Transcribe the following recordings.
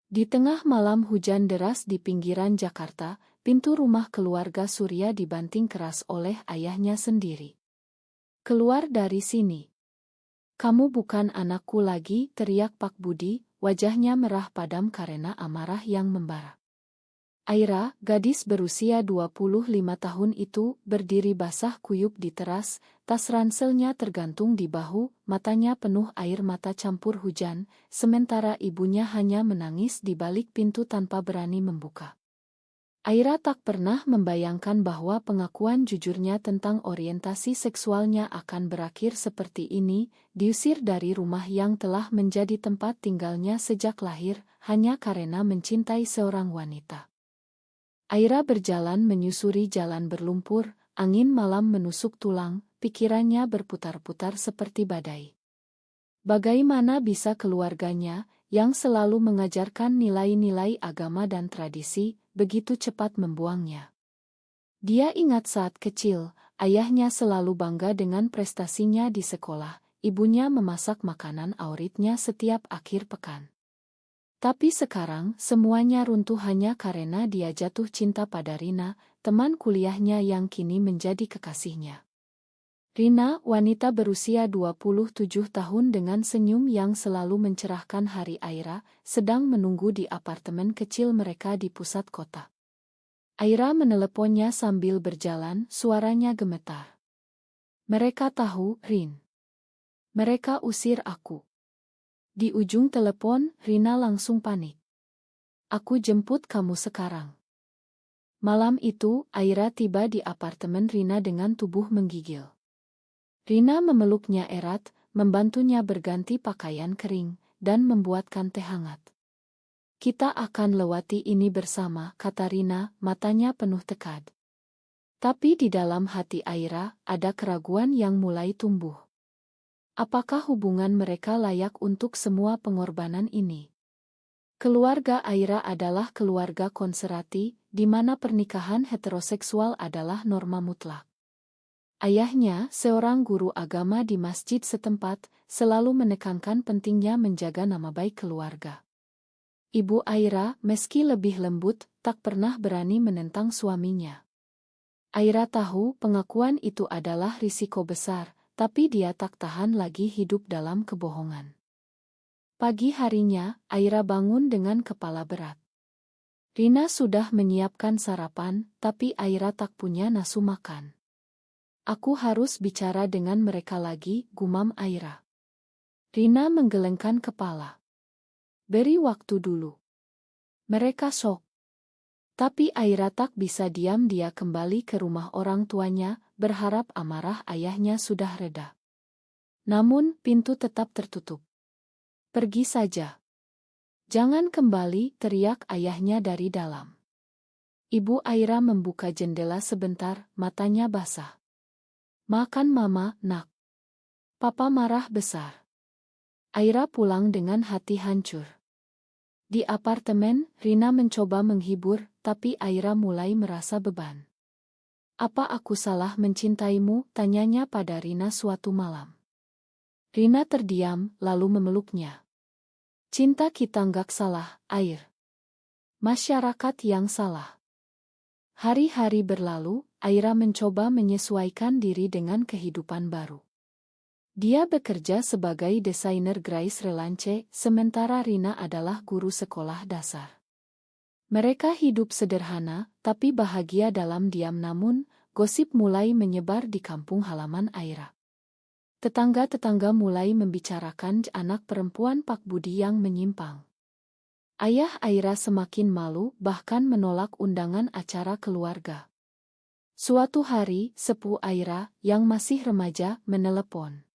Di tengah malam hujan deras di pinggiran Jakarta, pintu rumah keluarga Surya dibanting keras oleh ayahnya sendiri. "Keluar dari sini. Kamu bukan anakku lagi," teriak Pak Budi, wajahnya merah padam karena amarah yang membara. Aira, gadis berusia 25 tahun itu, berdiri basah kuyup di teras, tas ranselnya tergantung di bahu, matanya penuh air mata campur hujan, sementara ibunya hanya menangis di balik pintu tanpa berani membuka. Aira tak pernah membayangkan bahwa pengakuan jujurnya tentang orientasi seksualnya akan berakhir seperti ini, diusir dari rumah yang telah menjadi tempat tinggalnya sejak lahir, hanya karena mencintai seorang wanita. Aira berjalan menyusuri jalan berlumpur, angin malam menusuk tulang, pikirannya berputar-putar seperti badai. Bagaimana bisa keluarganya, yang selalu mengajarkan nilai-nilai agama dan tradisi, begitu cepat membuangnya? Dia ingat saat kecil, ayahnya selalu bangga dengan prestasinya di sekolah, ibunya memasak makanan favoritnya setiap akhir pekan. Tapi sekarang, semuanya runtuh hanya karena dia jatuh cinta pada Rina, teman kuliahnya yang kini menjadi kekasihnya. Rina, wanita berusia 27 tahun dengan senyum yang selalu mencerahkan hari Aira, sedang menunggu di apartemen kecil mereka di pusat kota. Aira meneleponnya sambil berjalan, suaranya gemetar. "Mereka tahu, Rin. Mereka usir aku." Di ujung telepon, Rina langsung panik. "Aku jemput kamu sekarang." Malam itu, Aira tiba di apartemen Rina dengan tubuh menggigil. Rina memeluknya erat, membantunya berganti pakaian kering, dan membuatkan teh hangat. "Kita akan lewati ini bersama," kata Rina, matanya penuh tekad. Tapi di dalam hati Aira, ada keraguan yang mulai tumbuh. Apakah hubungan mereka layak untuk semua pengorbanan ini? Keluarga Aira adalah keluarga konservatif, di mana pernikahan heteroseksual adalah norma mutlak. Ayahnya, seorang guru agama di masjid setempat, selalu menekankan pentingnya menjaga nama baik keluarga. Ibu Aira, meski lebih lembut, tak pernah berani menentang suaminya. Aira tahu pengakuan itu adalah risiko besar, tapi dia tak tahan lagi hidup dalam kebohongan. Pagi harinya, Aira bangun dengan kepala berat. Rina sudah menyiapkan sarapan, tapi Aira tak punya nafsu makan. "Aku harus bicara dengan mereka lagi," gumam Aira. Rina menggelengkan kepala. "Beri waktu dulu. Mereka shock." Tapi Aira tak bisa diam, dia kembali ke rumah orang tuanya, berharap amarah ayahnya sudah reda. Namun, pintu tetap tertutup. "Pergi saja. Jangan kembali," teriak ayahnya dari dalam. Ibu Aira membuka jendela sebentar, matanya basah. "Makan mama, nak. Papa marah besar." Aira pulang dengan hati hancur. Di apartemen, Rina mencoba menghibur, tapi Aira mulai merasa beban. "Apa aku salah mencintaimu?" tanyanya pada Rina suatu malam. Rina terdiam, lalu memeluknya. "Cinta kita nggak salah, Air. Masyarakat yang salah." Hari-hari berlalu, Aira mencoba menyesuaikan diri dengan kehidupan baru. Dia bekerja sebagai desainer Grace Relance, sementara Rina adalah guru sekolah dasar. Mereka hidup sederhana, tapi bahagia dalam diam. Namun, gosip mulai menyebar di kampung halaman Aira. Tetangga-tetangga mulai membicarakan anak perempuan Pak Budi yang menyimpang. Ayah Aira semakin malu, bahkan menolak undangan acara keluarga. Suatu hari, sepupu Aira, yang masih remaja, menelepon.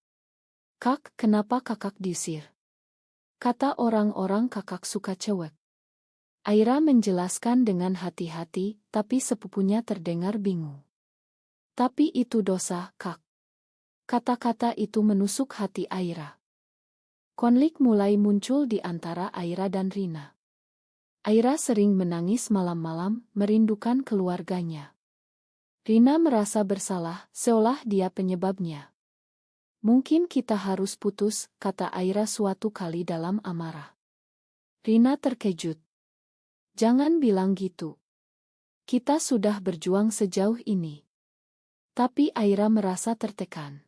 "Kak, kenapa kakak diusir? Kata orang-orang kakak suka cewek." Aira menjelaskan dengan hati-hati, tapi sepupunya terdengar bingung. "Tapi itu dosa, Kak." Kata-kata itu menusuk hati Aira. Konflik mulai muncul di antara Aira dan Rina. Aira sering menangis malam-malam, merindukan keluarganya. Rina merasa bersalah, seolah dia penyebabnya. "Mungkin kita harus putus," kata Aira suatu kali dalam amarah. Rina terkejut. Jangan bilang gitu. Kita sudah berjuang sejauh ini. Tapi Aira merasa tertekan.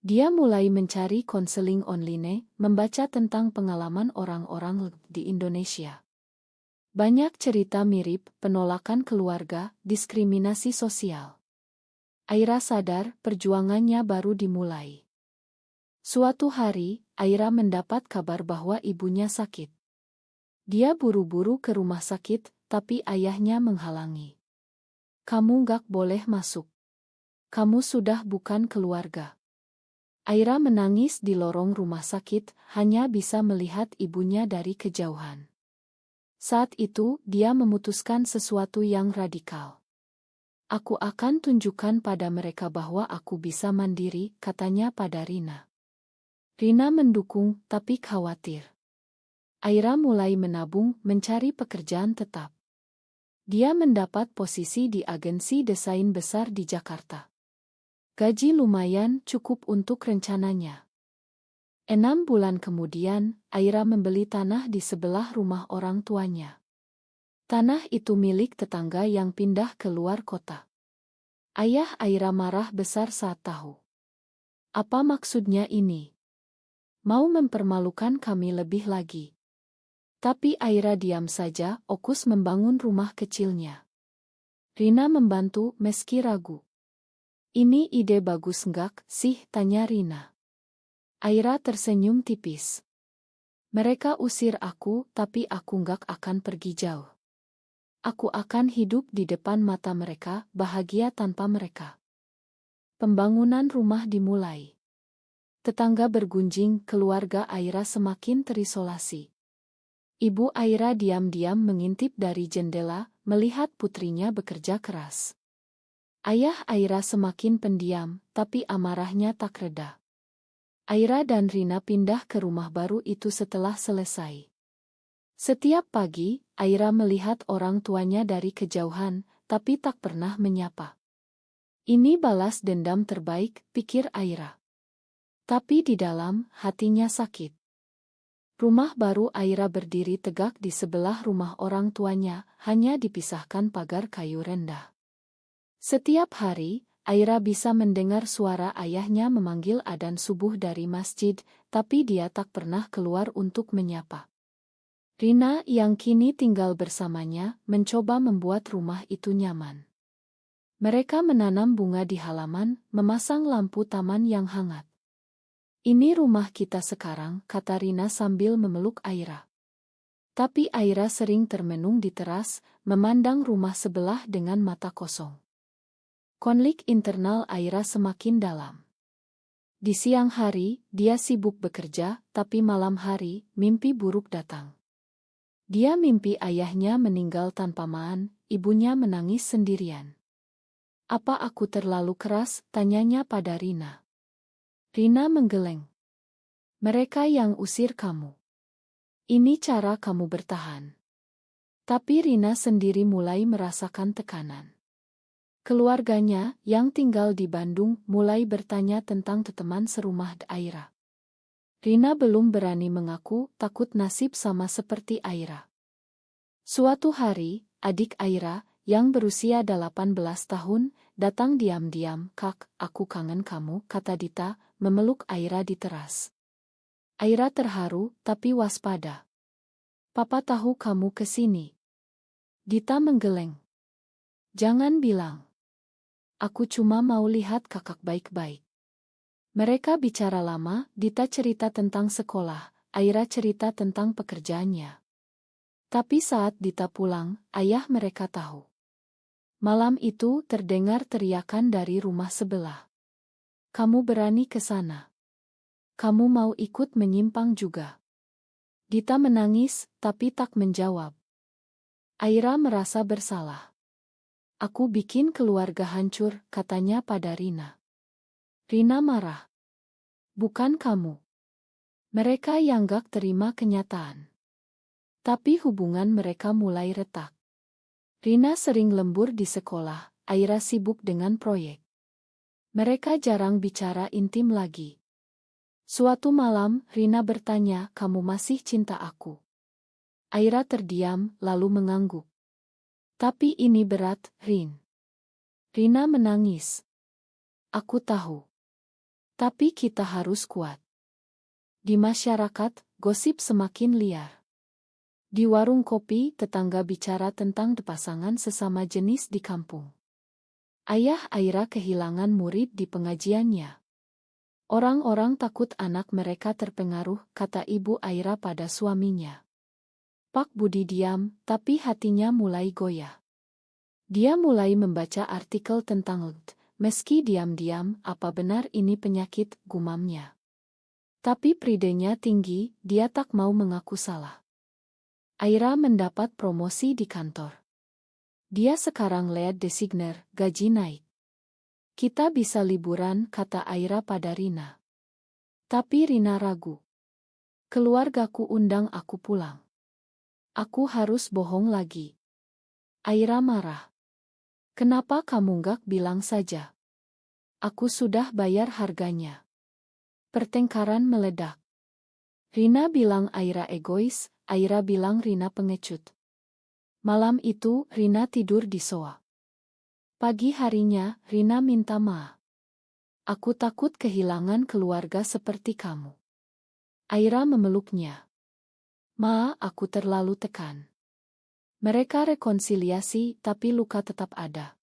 Dia mulai mencari konseling online, membaca tentang pengalaman orang-orang di Indonesia. Banyak cerita mirip, penolakan keluarga, diskriminasi sosial. Aira sadar perjuangannya baru dimulai. Suatu hari, Aira mendapat kabar bahwa ibunya sakit. Dia buru-buru ke rumah sakit, tapi ayahnya menghalangi. Kamu gak boleh masuk. Kamu sudah bukan keluarga. Aira menangis di lorong rumah sakit, hanya bisa melihat ibunya dari kejauhan. Saat itu, dia memutuskan sesuatu yang radikal. Aku akan tunjukkan pada mereka bahwa aku bisa mandiri, katanya pada Rina. Rina mendukung, tapi khawatir. Aira mulai menabung, mencari pekerjaan tetap. Dia mendapat posisi di agensi desain besar di Jakarta. Gaji lumayan cukup untuk rencananya. 6 bulan kemudian, Aira membeli tanah di sebelah rumah orang tuanya. Tanah itu milik tetangga yang pindah ke luar kota. Ayah Aira marah besar saat tahu. Apa maksudnya ini? Mau mempermalukan kami lebih lagi. Tapi Aira diam saja, fokus membangun rumah kecilnya. Rina membantu meski ragu. Ini ide bagus enggak sih? Tanya Rina. Aira tersenyum tipis. Mereka usir aku, tapi aku enggak akan pergi jauh. Aku akan hidup di depan mata mereka, bahagia tanpa mereka. Pembangunan rumah dimulai. Tetangga bergunjing, keluarga Aira semakin terisolasi. Ibu Aira diam-diam mengintip dari jendela, melihat putrinya bekerja keras. Ayah Aira semakin pendiam, tapi amarahnya tak reda. Aira dan Rina pindah ke rumah baru itu setelah selesai. Setiap pagi, Aira melihat orang tuanya dari kejauhan, tapi tak pernah menyapa. Ini balas dendam terbaik, pikir Aira. Tapi di dalam, hatinya sakit. Rumah baru Aira berdiri tegak di sebelah rumah orang tuanya, hanya dipisahkan pagar kayu rendah. Setiap hari, Aira bisa mendengar suara ayahnya memanggil adzan subuh dari masjid, tapi dia tak pernah keluar untuk menyapa. Rina yang kini tinggal bersamanya, mencoba membuat rumah itu nyaman. Mereka menanam bunga di halaman, memasang lampu taman yang hangat. Ini rumah kita sekarang, kata Rina sambil memeluk Aira. Tapi Aira sering termenung di teras, memandang rumah sebelah dengan mata kosong. Konflik internal Aira semakin dalam. Di siang hari, dia sibuk bekerja, tapi malam hari, mimpi buruk datang. Dia mimpi ayahnya meninggal tanpa maan, ibunya menangis sendirian. Apa aku terlalu keras? Tanyanya pada Rina. Rina menggeleng. Mereka yang usir kamu. Ini cara kamu bertahan. Tapi Rina sendiri mulai merasakan tekanan. Keluarganya, yang tinggal di Bandung, mulai bertanya tentang teman serumah Aira. Rina belum berani mengaku, takut nasib sama seperti Aira. Suatu hari, adik Aira, yang berusia 18 tahun, datang diam-diam. Kak, aku kangen kamu, kata Dita, memeluk Aira di teras. Aira terharu, tapi waspada. Papa tahu kamu kesini. Dita menggeleng. Jangan bilang. Aku cuma mau lihat kakak baik-baik. Mereka bicara lama, Dita cerita tentang sekolah, Aira cerita tentang pekerjaannya. Tapi saat Dita pulang, ayah mereka tahu. Malam itu terdengar teriakan dari rumah sebelah. Kamu berani ke sana? Kamu mau ikut menyimpang juga? Dita menangis, tapi tak menjawab. Aira merasa bersalah. Aku bikin keluarga hancur, katanya pada Rina. Rina marah. Bukan kamu. Mereka yang gak terima kenyataan. Tapi hubungan mereka mulai retak. Rina sering lembur di sekolah, Aira sibuk dengan proyek. Mereka jarang bicara intim lagi. Suatu malam, Rina bertanya, kamu masih cinta aku? Aira terdiam, lalu mengangguk. Tapi ini berat, Rin. Rina menangis. Aku tahu. Tapi kita harus kuat. Di masyarakat, gosip semakin liar. Di warung kopi, tetangga bicara tentang pasangan sesama jenis di kampung. Ayah Aira kehilangan murid di pengajiannya. Orang-orang takut anak mereka terpengaruh, kata ibu Aira pada suaminya. Pak Budi diam, tapi hatinya mulai goyah. Dia mulai membaca artikel tentang LD. Meski diam-diam, apa benar ini penyakit, gumamnya. Tapi pridenya tinggi, dia tak mau mengaku salah. Aira mendapat promosi di kantor. Dia sekarang lead designer, gaji naik. Kita bisa liburan, kata Aira pada Rina. Tapi Rina ragu. Keluargaku undang aku pulang. Aku harus bohong lagi. Aira marah. Kenapa kamu gak bilang saja? Aku sudah bayar harganya. Pertengkaran meledak. Rina bilang Aira egois, Aira bilang Rina pengecut. Malam itu, Rina tidur di sofa. Pagi harinya, Rina minta maaf. Aku takut kehilangan keluarga seperti kamu. Aira memeluknya. Ma, aku terlalu tekan. Mereka rekonsiliasi, tapi luka tetap ada.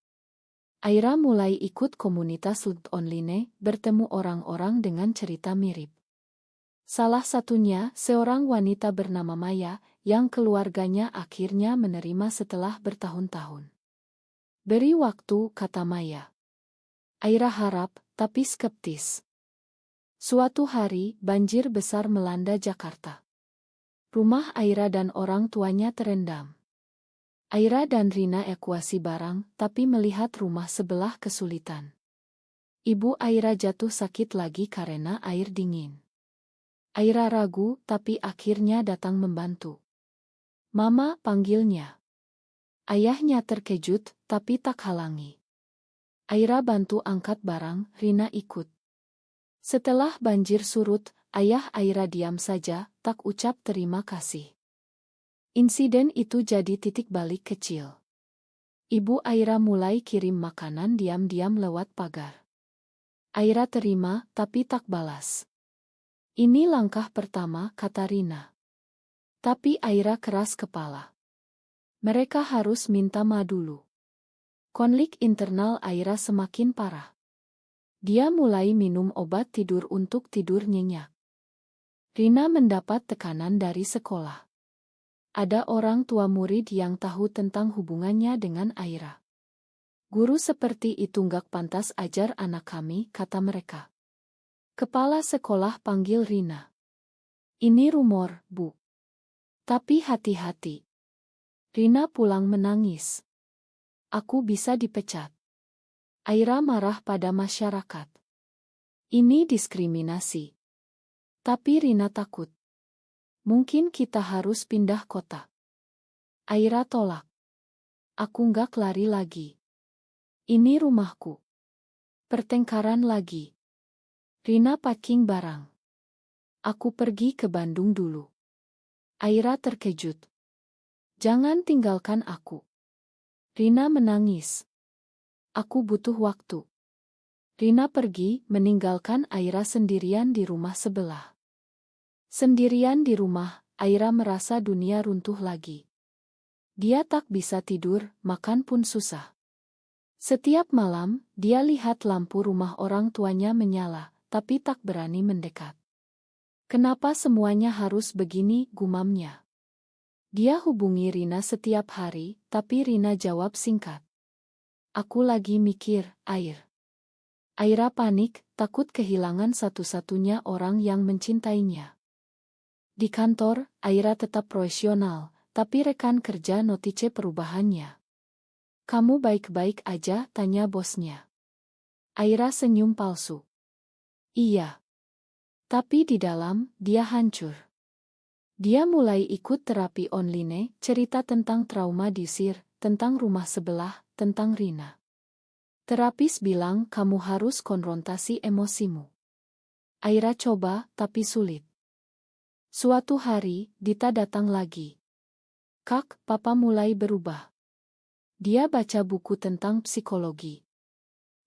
Aira mulai ikut komunitas LD online, bertemu orang-orang dengan cerita mirip. Salah satunya, seorang wanita bernama Maya, yang keluarganya akhirnya menerima setelah bertahun-tahun. Beri waktu, kata Maya. Aira harap, tapi skeptis. Suatu hari, banjir besar melanda Jakarta. Rumah Aira dan orang tuanya terendam. Aira dan Rina evakuasi barang, tapi melihat rumah sebelah kesulitan. Ibu Aira jatuh sakit lagi karena air dingin. Aira ragu, tapi akhirnya datang membantu. Mama, panggilnya. Ayahnya terkejut, tapi tak halangi. Aira bantu angkat barang, Rina ikut. Setelah banjir surut, ayah Aira diam saja, tak ucap terima kasih. Insiden itu jadi titik balik kecil. Ibu Aira mulai kirim makanan diam-diam lewat pagar. Aira terima, tapi tak balas. Ini langkah pertama, kata Rina. Tapi Aira keras kepala. Mereka harus minta maaf dulu. Konflik internal Aira semakin parah. Dia mulai minum obat tidur untuk tidur nyenyak. Rina mendapat tekanan dari sekolah. Ada orang tua murid yang tahu tentang hubungannya dengan Aira. Guru seperti itu gak pantas ajar anak kami, kata mereka. Kepala sekolah panggil Rina. Ini rumor, Bu. Tapi hati-hati. Rina pulang menangis. Aku bisa dipecat. Aira marah pada masyarakat. Ini diskriminasi. Tapi Rina takut. Mungkin kita harus pindah kota. Aira tolak. Aku gak lari lagi. Ini rumahku. Pertengkaran lagi. Rina packing barang. Aku pergi ke Bandung dulu. Aira terkejut. Jangan tinggalkan aku. Rina menangis. Aku butuh waktu. Rina pergi, meninggalkan Aira sendirian di rumah sebelah. Sendirian di rumah, Aira merasa dunia runtuh lagi. Dia tak bisa tidur, makan pun susah. Setiap malam, dia lihat lampu rumah orang tuanya menyala, tapi tak berani mendekat. Kenapa semuanya harus begini, gumamnya. Dia hubungi Rina setiap hari, tapi Rina jawab singkat. Aku lagi mikir, air. Aira panik, takut kehilangan satu-satunya orang yang mencintainya. Di kantor, Aira tetap profesional, tapi rekan kerja notice perubahannya. Kamu baik-baik aja, tanya bosnya. Aira senyum palsu. Iya. Tapi di dalam, dia hancur. Dia mulai ikut terapi online, cerita tentang trauma diusir, tentang rumah sebelah, tentang Rina. Terapis bilang kamu harus konfrontasi emosimu. Aira coba, tapi sulit. Suatu hari, Dita datang lagi. Kak, papa mulai berubah. Dia baca buku tentang psikologi.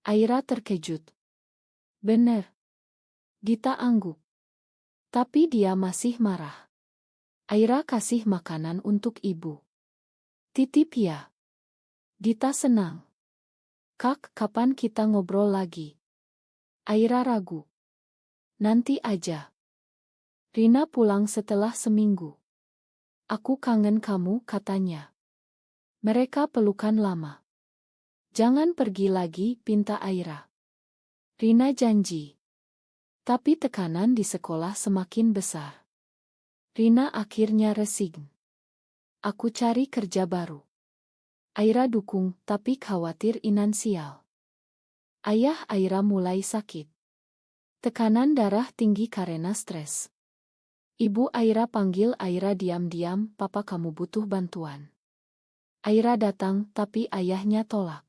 Aira terkejut. Bener. Gita angguk. Tapi dia masih marah. Aira kasih makanan untuk ibu. Titip ya. Gita senang. Kak, kapan kita ngobrol lagi? Aira ragu. Nanti aja. Rina pulang setelah seminggu. Aku kangen kamu, katanya. Mereka pelukan lama. Jangan pergi lagi, pinta Aira. Rina janji. Tapi tekanan di sekolah semakin besar. Rina akhirnya resign. Aku cari kerja baru. Aira dukung, tapi khawatir finansial. Ayah Aira mulai sakit. Tekanan darah tinggi karena stres. Ibu Aira panggil Aira diam-diam, papa kamu butuh bantuan. Aira datang, tapi ayahnya tolak.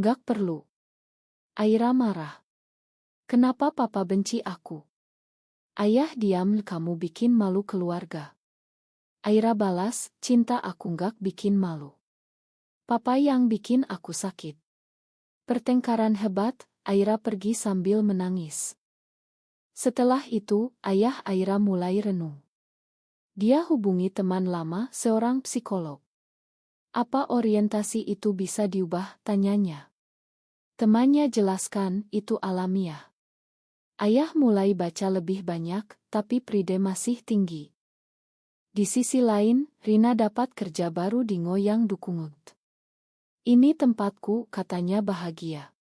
Gak perlu. Aira marah. Kenapa papa benci aku? Ayah diam, kamu bikin malu keluarga. Aira balas, cinta aku gak bikin malu. Papa yang bikin aku sakit. Pertengkaran hebat, Aira pergi sambil menangis. Setelah itu, ayah Aira mulai renung. Dia hubungi teman lama, seorang psikolog. Apa orientasi itu bisa diubah, tanyanya. Temannya jelaskan, itu alamiah. Ayah mulai baca lebih banyak, tapi Pride masih tinggi. Di sisi lain, Rina dapat kerja baru di Ngoyang Dukungut. Ini tempatku, katanya bahagia.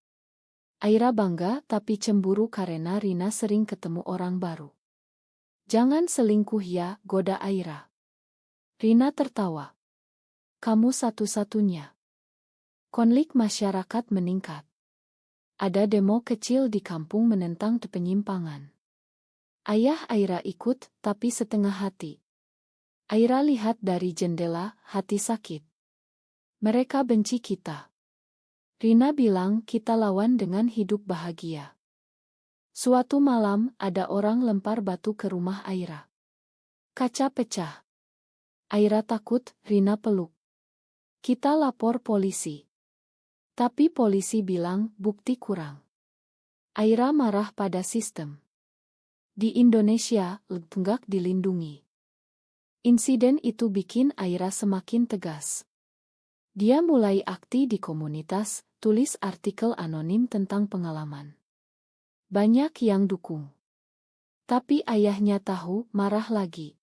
Aira bangga tapi cemburu karena Rina sering ketemu orang baru. Jangan selingkuh ya, goda Aira. Rina tertawa. Kamu satu-satunya. Konflik masyarakat meningkat. Ada demo kecil di kampung menentang penyimpangan. Ayah Aira ikut, tapi setengah hati. Aira lihat dari jendela, hati sakit. Mereka benci kita. Rina bilang kita lawan dengan hidup bahagia. Suatu malam, ada orang lempar batu ke rumah Aira. Kaca pecah. Aira takut, Rina peluk. Kita lapor polisi. Tapi polisi bilang bukti kurang. Aira marah pada sistem. Di Indonesia, lenggak dilindungi. Insiden itu bikin Aira semakin tegas. Dia mulai aktif di komunitas, tulis artikel anonim tentang pengalaman. Banyak yang dukung. Tapi ayahnya tahu, marah lagi.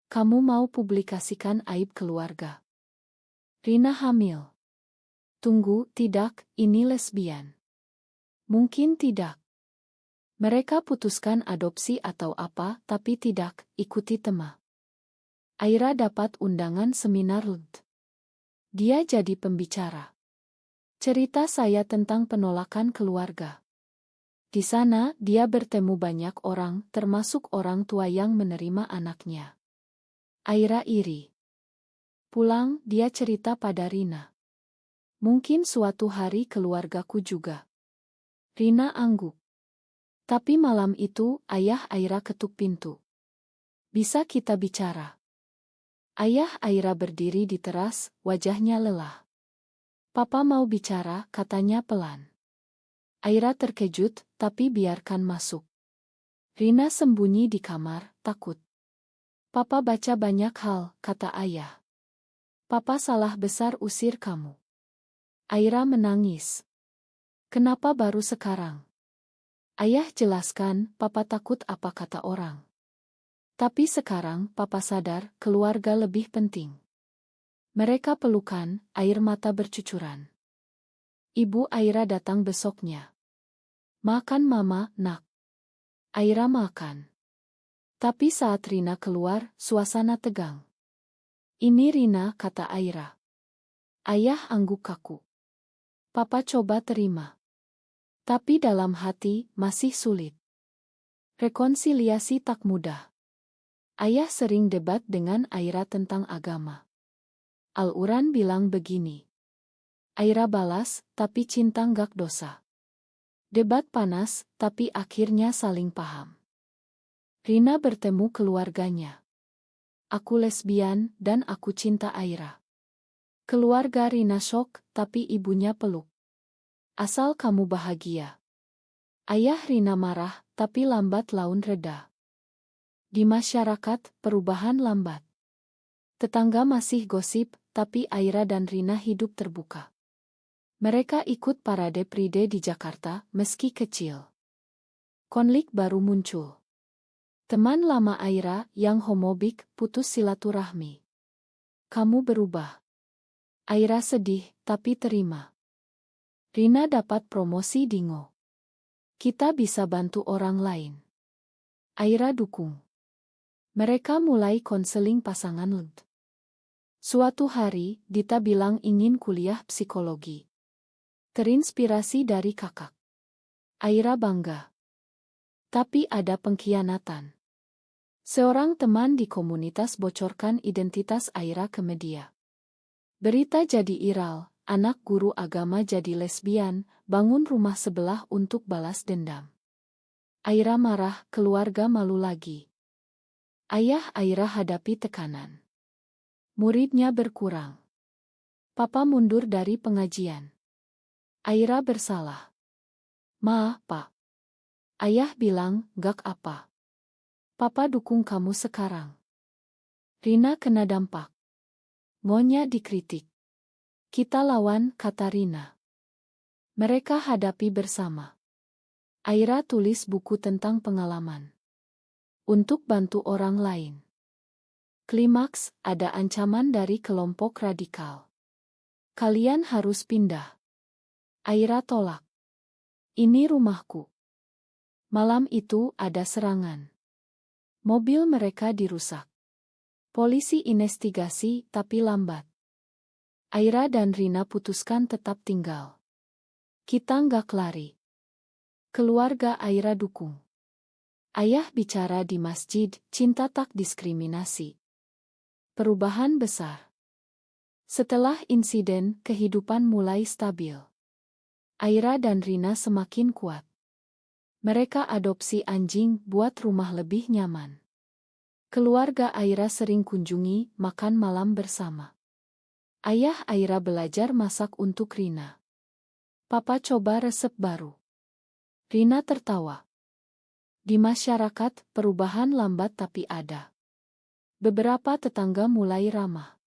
Kamu mau publikasikan aib keluarga. Rina hamil. Tunggu, tidak, ini lesbian. Mungkin tidak. Mereka putuskan adopsi atau apa, tapi tidak, ikuti tema. Aira dapat undangan seminar LUD. Dia jadi pembicara. Cerita saya tentang penolakan keluarga. Di sana, dia bertemu banyak orang, termasuk orang tua yang menerima anaknya. Aira iri. Pulang, dia cerita pada Rina. Mungkin suatu hari keluargaku juga. Rina angguk. Tapi malam itu, ayah Aira ketuk pintu. Bisa kita bicara? Ayah Aira berdiri di teras, wajahnya lelah. Papa mau bicara, katanya pelan. Aira terkejut, tapi biarkan masuk. Rina sembunyi di kamar, takut. Papa baca banyak hal, kata ayah. Papa salah besar usir kamu. Aira menangis. Kenapa baru sekarang? Ayah jelaskan, papa takut apa kata orang. Tapi sekarang, papa sadar, keluarga lebih penting. Mereka pelukan, air mata bercucuran. Ibu Aira datang besoknya. Makan mama, nak. Aira makan. Tapi saat Rina keluar, suasana tegang. Ini Rina, kata Aira. Ayah angguk kaku. Papa coba terima. Tapi dalam hati, masih sulit. Rekonsiliasi tak mudah. Ayah sering debat dengan Aira tentang agama. Al-Quran bilang begini. Aira balas, tapi cinta gak dosa. Debat panas, tapi akhirnya saling paham. Rina bertemu keluarganya. Aku lesbian dan aku cinta Aira. Keluarga Rina syok, tapi ibunya peluk. Asal kamu bahagia. Ayah Rina marah, tapi lambat laun reda. Di masyarakat, perubahan lambat. Tetangga masih gosip, tapi Aira dan Rina hidup terbuka. Mereka ikut parade Pride di Jakarta, meski kecil. Konflik baru muncul. Teman lama Aira, yang homofobik, putus silaturahmi. Kamu berubah. Aira sedih, tapi terima. Rina dapat promosi di Ngo. Kita bisa bantu orang lain. Aira dukung. Mereka mulai konseling pasangan LUT. Suatu hari, Dita bilang ingin kuliah psikologi. Terinspirasi dari kakak. Aira bangga. Tapi ada pengkhianatan. Seorang teman di komunitas bocorkan identitas Aira ke media. Berita jadi viral, anak guru agama jadi lesbian, bangun rumah sebelah untuk balas dendam. Aira marah, keluarga malu lagi. Ayah Aira hadapi tekanan. Muridnya berkurang. Papa mundur dari pengajian. Aira bersalah. Ma, Pak. Ayah bilang, gak apa. Papa dukung kamu sekarang. Rina kena dampak. Ngonya dikritik. Kita lawan, kata Rina. Mereka hadapi bersama. Aira tulis buku tentang pengalaman. Untuk bantu orang lain. Klimaks, ada ancaman dari kelompok radikal. Kalian harus pindah. Aira tolak. Ini rumahku. Malam itu ada serangan. Mobil mereka dirusak. Polisi investigasi tapi lambat. Aira dan Rina putuskan tetap tinggal. Kita nggak lari. Keluarga Aira dukung. Ayah bicara di masjid, cinta tak diskriminasi. Perubahan besar. Setelah insiden, kehidupan mulai stabil. Aira dan Rina semakin kuat. Mereka adopsi anjing buat rumah lebih nyaman. Keluarga Aira sering kunjungi, makan malam bersama. Ayah Aira belajar masak untuk Rina. Papa coba resep baru. Rina tertawa. Di masyarakat, perubahan lambat tapi ada. Beberapa tetangga mulai ramah.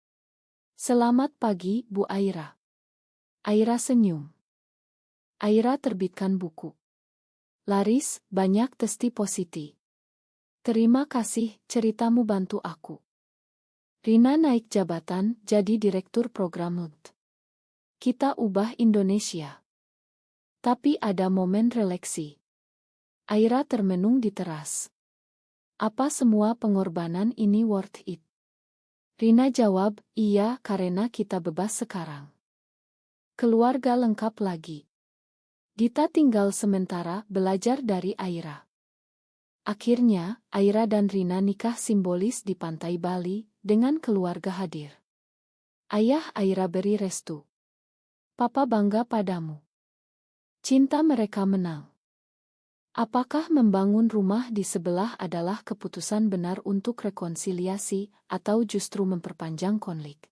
Selamat pagi, Bu Aira. Aira senyum. Aira terbitkan buku. Laris, banyak testimoni. Terima kasih, ceritamu bantu aku. Rina naik jabatan, jadi direktur program LUT. Kita ubah Indonesia. Tapi ada momen refleksi. Aira termenung di teras. Apa semua pengorbanan ini worth it? Rina jawab, iya, karena kita bebas sekarang. Keluarga lengkap lagi. Dita tinggal sementara belajar dari Aira. Akhirnya, Aira dan Rina nikah simbolis di pantai Bali, dengan keluarga hadir. Ayah Aira beri restu. Papa bangga padamu. Cinta mereka menang. Apakah membangun rumah di sebelah adalah keputusan benar untuk rekonsiliasi, atau justru memperpanjang konflik?